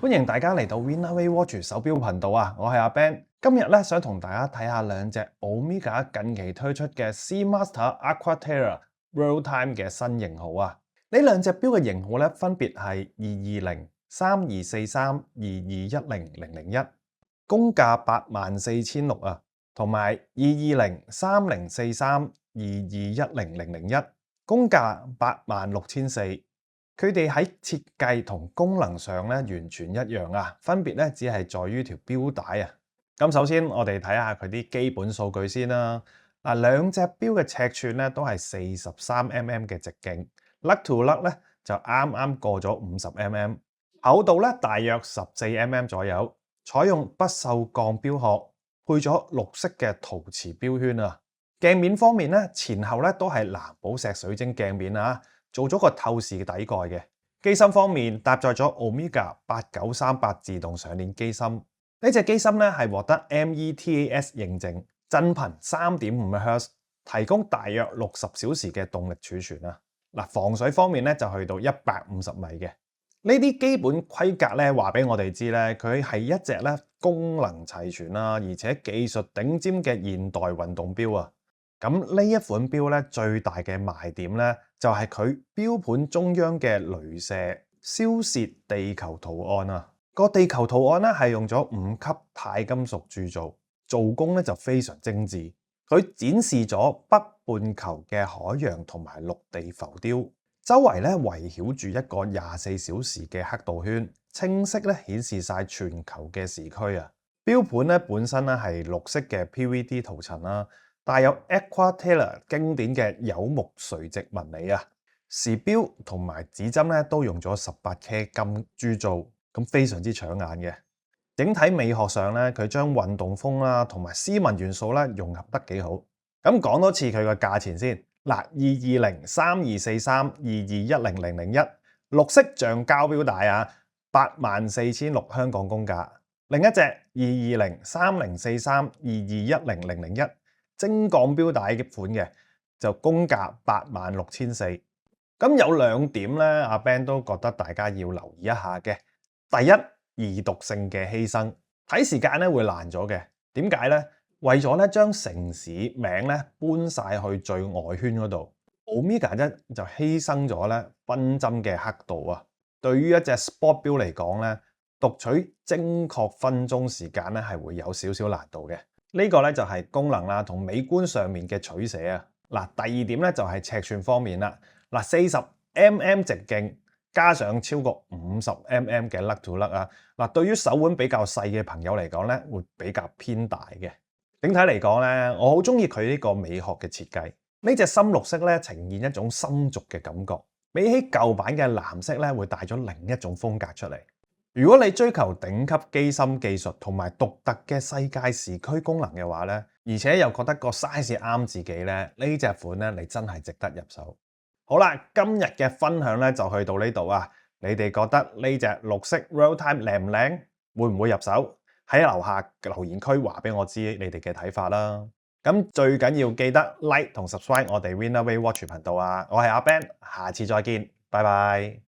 歡迎大家嚟到 Winaway Watch 手錶頻道啊！我係阿 Ben， 今日咧想同大家睇下兩隻 Omega 近期推出嘅 Seamaster Aquaterra Real Time 嘅新型號啊！呢兩隻錶嘅型號咧分別係220、3243、2210-001，公價84006啊，同埋220、3043、2210-001，公價86400。佢哋喺設計同功能上咧完全一樣啊，分別咧只係在於條錶帶啊。咁首先我哋睇下佢啲基本數據先啦。嗱，兩隻錶嘅尺寸咧都係43mm 嘅直徑 ，lug to lug 咧就啱啱過咗50mm，厚度咧大約14mm 左右，採用不鏽鋼錶殼，配咗綠色嘅陶瓷錶圈啊。鏡面方面咧前後咧都係藍寶石水晶鏡面啊。做咗個透視嘅底蓋嘅。機芯方面搭載咗 Omega 8938自動上鏈機芯，呢隻機芯咧係獲得 METAS 認證，震頻 3.5Hz， 提供大約60小時嘅動力儲存啊。嗱，防水方面咧就去到150米嘅。呢啲基本規格咧話俾我哋知咧，佢係一隻咧功能齊全啦，而且技術頂尖嘅現代運動錶啊。咁呢一款錶咧最大嘅賣點咧就係佢錶盤中央嘅雷射燒蝕地球圖案啊！個地球圖案咧係用咗5級鈦金屬鑄造，做工咧就非常精緻。佢展示咗北半球嘅海洋同埋陸地浮雕，周圍咧圍繞住一個24小時嘅黑道圈，清晰咧顯示晒全球嘅時區啊！錶盤咧本身咧係綠色嘅 PVD 塗層啦。帶有 Aquaterra 經典嘅柚木垂直紋理啊，時錶同埋指針咧都用咗18K 金鑄造，咁非常之搶眼嘅。整體美學上咧，佢將運動風啦同埋斯文元素咧融合得幾好。咁講多次佢個價錢先，嗱220、3243、2210-001，綠色橡膠錶帶啊，84600香港公價。另一隻220、3043、2210-001。精鋼錶帶嘅款嘅就公價86400，咁有兩點咧，阿 Ben 都覺得大家要留意一下嘅。第一，易讀性嘅犧牲，睇時間咧會爛咗嘅。點解咧？為咗咧將城市名咧搬晒去最外圈嗰度 ，Omega 一就犧牲咗咧分針嘅刻度啊。對於一隻 sport 錶嚟講咧，讀取精確分鐘時間咧係會有少少難度嘅。呢個咧就係功能啦，同美觀上面嘅取捨啊。嗱，第二點咧就係尺寸方面啦。嗱，40mm 直徑加上超過50mm嘅 lug to lug啊。嗱，對於手腕比較細嘅朋友嚟講咧，會比較偏大嘅。整體嚟講咧，我好中意佢呢個美學嘅設計。呢隻深綠色咧呈現一種深俗嘅感覺，比起舊版嘅藍色咧，會帶咗另一種風格出嚟。如果你追求頂級機芯技術同埋獨特嘅世界時區功能嘅話咧，而且又覺得個 size 啱自己咧，呢隻款咧你真係值得入手。好啦，今日嘅分享咧就去到呢度啊！你哋覺得呢隻綠色 Real Time 靚唔靚？會唔會入手？喺樓下留言區話俾我知你哋嘅睇法啦。咁最緊要記得 like 同 subscribe 我哋 Winaway Watch 頻道啊！我係阿 Ben，下次再見，拜拜。